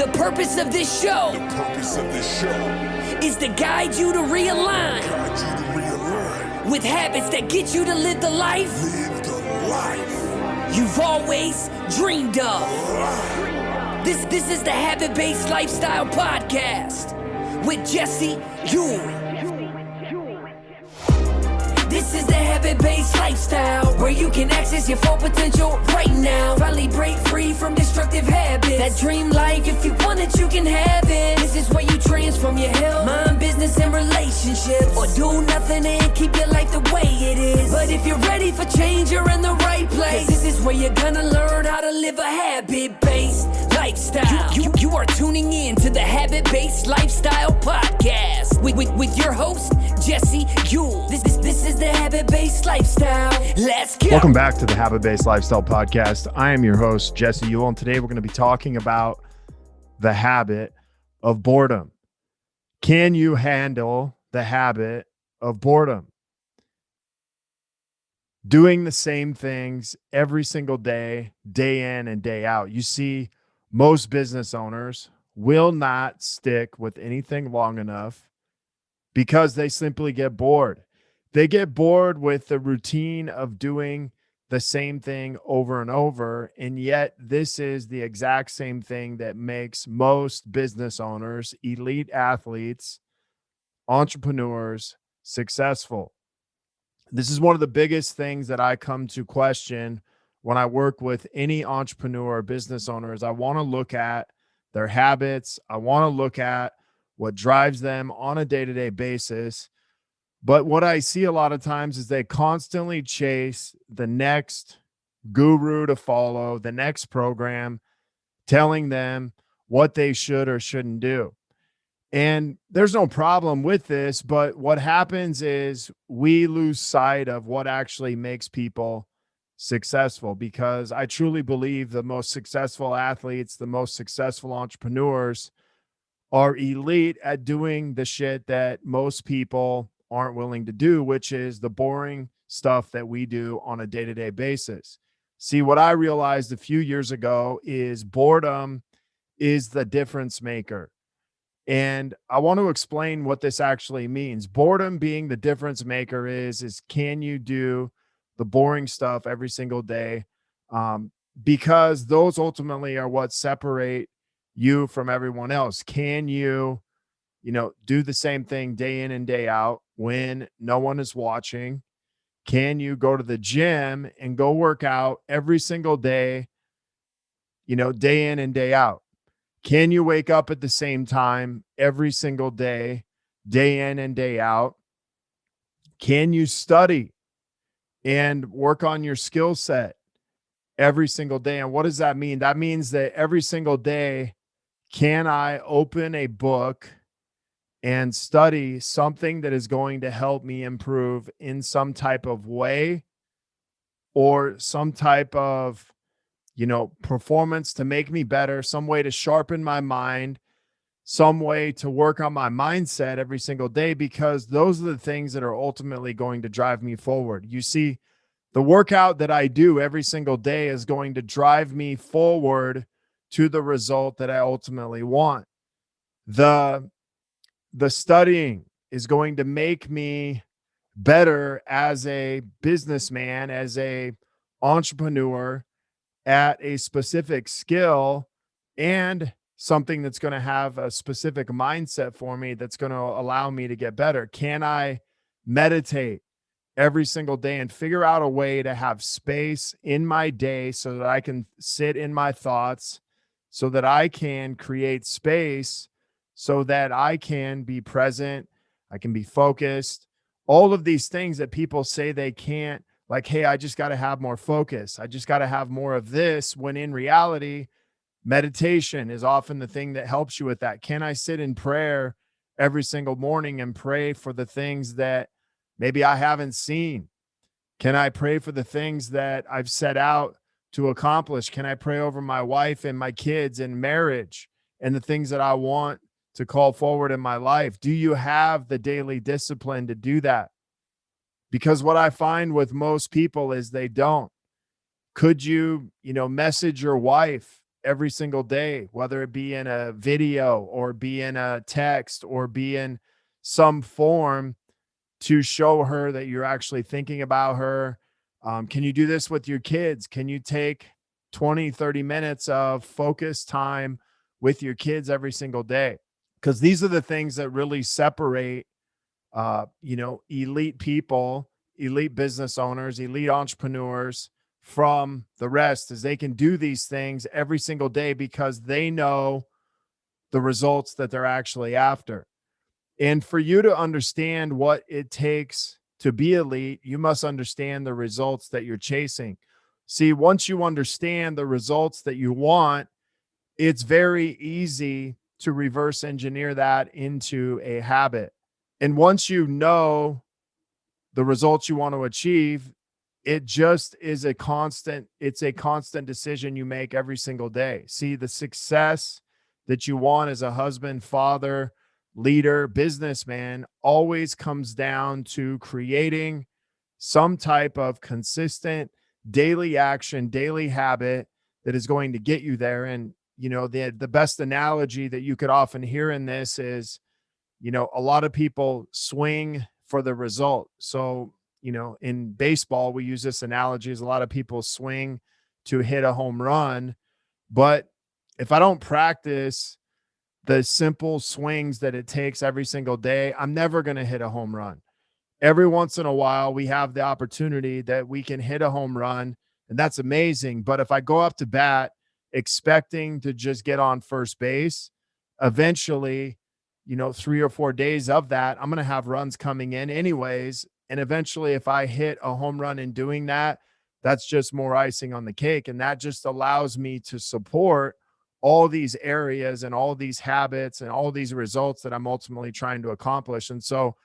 The purpose of this show is to guide you to realign with habits that get you to live the life you've always dreamed of. This is the Habit-Based Lifestyle Podcast with Jesse Ewing. This is the Habit-Based Lifestyle, where you can access your full potential right now. Finally break free from destructive habits. That dream life, if you want it, you can have it. This is where you transform your health, mind, business, and relationships. Or do nothing and keep your life the way it is. But if you're ready for change, you're in the right place. This is where you're gonna learn how to live a habit-based lifestyle. You are tuning in to the Habit-Based Lifestyle Podcast with your host, Jesse Ewing. This is the Habit-Based Lifestyle. Let's go. Welcome back to the Habit-Based Lifestyle Podcast. I am your host, Jesse Ewing, and today we're going to be talking about the habit of boredom. Can you handle the habit of boredom? Doing the same things every single day, day in and day out. You see, most business owners will not stick with anything long enough because they simply get bored. They get bored with the routine of doing the same thing over and over. And yet this is the exact same thing that makes most business owners, elite athletes, entrepreneurs successful. This is one of the biggest things that I come to question when I work with any entrepreneur or business owners. I want to look at their habits. I want to look at what drives them on a day-to-day basis. But what I see a lot of times is they constantly chase the next guru to follow, the next program, telling them what they should or shouldn't do. And there's no problem with this, but what happens is we lose sight of what actually makes people successful, because I truly believe the most successful athletes, the most successful entrepreneurs are elite at doing the shit that most people aren't willing to do, which is the boring stuff that we do on a day-to-day basis. See, what I realized a few years ago is boredom is the difference maker. And I want to explain what this actually means. Boredom being the difference maker is can you do the boring stuff every single day? Because those ultimately are what separate you from everyone else. Can you do the same thing day in and day out when no one is watching? Can you go to the gym and go work out every single day, day in and day out? Can you wake up at the same time every single day, day in and day out? Can you study and work on your skill set every single day? And what does that mean? That means that every single day, can I open a book and study something that is going to help me improve in some type of way, or some type of, performance to make me better, some way to sharpen my mind, some way to work on my mindset every single day, because those are the things that are ultimately going to drive me forward. You see, the workout that I do every single day is going to drive me forward to the result that I ultimately want. The studying is going to make me better as a businessman, as a entrepreneur at a specific skill, and something that's going to have a specific mindset for me that's going to allow me to get better. Can I meditate every single day and figure out a way to have space in my day so that I can sit in my thoughts, so that I can create space, so that I can be present, I can be focused? All of these things that people say they can't, like, hey, I just got to have more focus, I just got to have more of this, when in reality, meditation is often the thing that helps you with that. Can I sit in prayer every single morning and pray for the things that maybe I haven't seen? Can I pray for the things that I've set out to accomplish? Can I pray over my wife and my kids and marriage and the things that I want to call forward in my life? Do you have the daily discipline to do that? Because what I find with most people is they don't. Could you, message your wife every single day, whether it be in a video or be in a text or be in some form to show her that you're actually thinking about her. Can you do this with your kids? Can you take 20, 30 minutes of focus time with your kids every single day? Because these are the things that really separate, elite people, elite business owners, elite entrepreneurs from the rest, is they can do these things every single day because they know the results that they're actually after. And for you to understand what it takes to be elite, you must understand the results that you're chasing. See, once you understand the results that you want, it's very easy to reverse engineer that into a habit. And once you know the results you want to achieve, it just is it's a constant decision you make every single day. See, the success that you want as a husband, father, leader, businessman always comes down to creating some type of consistent daily action, daily habit that is going to get you there. And the best analogy that you could often hear in this is, a lot of people swing for the result. So, in baseball, we use this analogy as a lot of people swing to hit a home run. But if I don't practice the simple swings that it takes every single day, I'm never going to hit a home run. Every once in a while, we have the opportunity that we can hit a home run, and that's amazing. But if I go up to bat expecting to just get on first base, eventually, 3 or 4 days of that, I'm going to have runs coming in anyways. And eventually, if I hit a home run in doing that, that's just more icing on the cake. And that just allows me to support all these areas and all these habits and all these results that I'm ultimately trying to accomplish. And so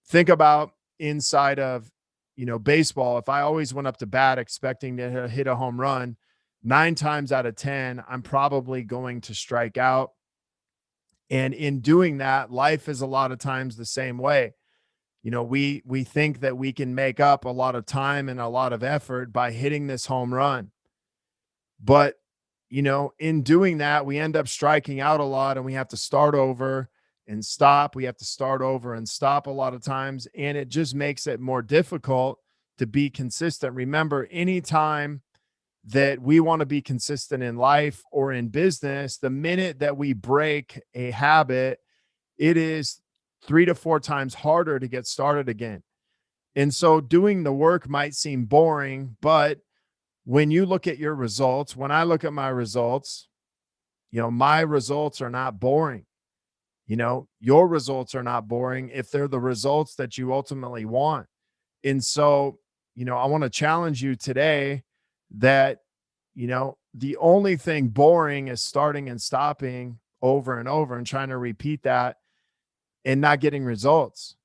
think about inside of, baseball. If I always went up to bat expecting to hit a home run, 9 times out of 10, I'm probably going to strike out. And in doing that, life is a lot of times the same way. We think that we can make up a lot of time and a lot of effort by hitting this home run. But, in doing that, we end up striking out a lot and we have to start over and stop. We have to start over and stop a lot of times. And it just makes it more difficult to be consistent. Remember, anytime that we want to be consistent in life or in business, the minute that we break a habit, it is 3 to 4 times harder to get started again. And so doing the work might seem boring, but when you look at your results, when I look at my results, my results are not boring. Your results are not boring if they're the results that you ultimately want. And so, I want to challenge you today that, the only thing boring is starting and stopping over and over and trying to repeat that and not getting results.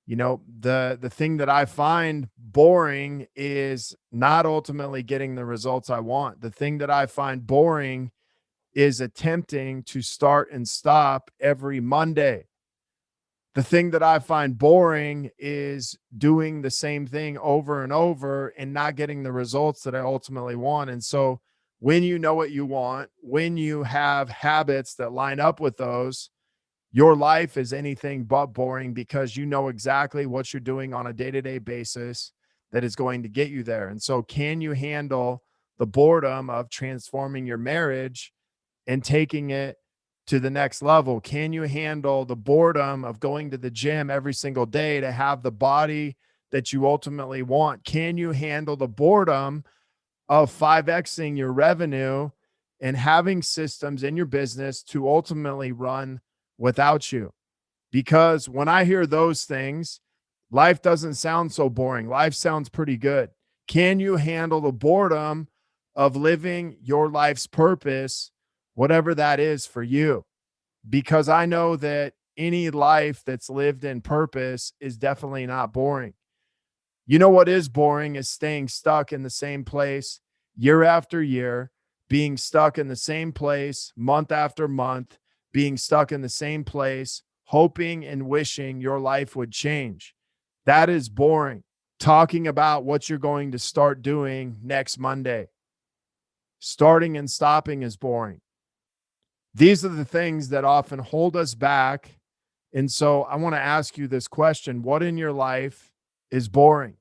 The thing that I find boring is not ultimately getting the results I want. The thing that I find boring is attempting to start and stop every Monday. The thing that I find boring is doing the same thing over and over and not getting the results that I ultimately want. And so when you know what you want, when you have habits that line up with those, your life is anything but boring because you know exactly what you're doing on a day-to-day basis that is going to get you there. And so can you handle the boredom of transforming your marriage and taking it to the next level? Can you handle the boredom of going to the gym every single day to have the body that you ultimately want? Can you handle the boredom of 5Xing your revenue and having systems in your business to ultimately run without you? Because when I hear those things, life doesn't sound so boring. Life sounds pretty good. Can you handle the boredom of living your life's purpose, whatever that is for you? Because I know that any life that's lived in purpose is definitely not boring. You know what is boring is staying stuck in the same place year after year, being stuck in the same place month after month, being stuck in the same place, hoping and wishing your life would change. That is boring. Talking about what you're going to start doing next Monday. Starting and stopping is boring. These are the things that often hold us back. And so I want to ask you this question. What in your life is boring?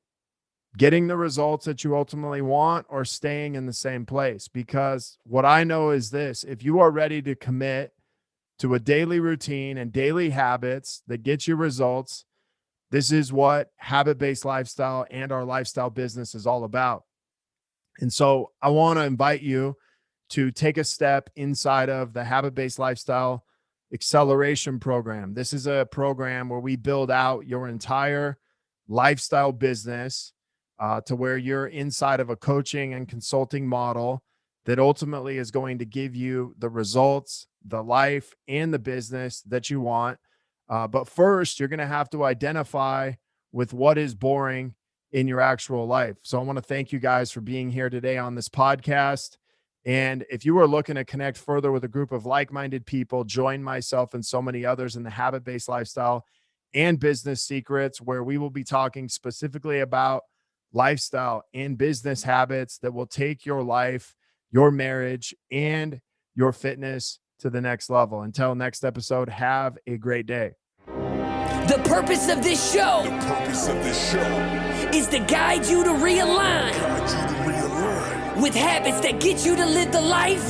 Getting the results that you ultimately want or staying in the same place? Because what I know is this: if you are ready to commit to a daily routine and daily habits that get you results, this is what habit-based lifestyle and our lifestyle business is all about. And so I want to invite you to take a step inside of the habit-based lifestyle acceleration program. This is a program where we build out your entire lifestyle business to where you're inside of a coaching and consulting model that ultimately is going to give you the results, the life, and the business that you want. But first, you're going to have to identify with what is boring in your actual life. So I want to thank you guys for being here today on this podcast. And if you are looking to connect further with a group of like-minded people, join myself and so many others in the habit-based lifestyle and business secrets, where we will be talking specifically about lifestyle and business habits that will take your life, your marriage, and your fitness to the next level. Until next episode, have a great day. The purpose of this show is to guide you to realign with habits that get you to live the life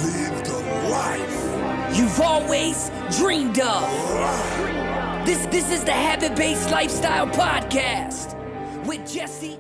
you've always dreamed of. This is the Habit-Based Lifestyle Podcast with Jesse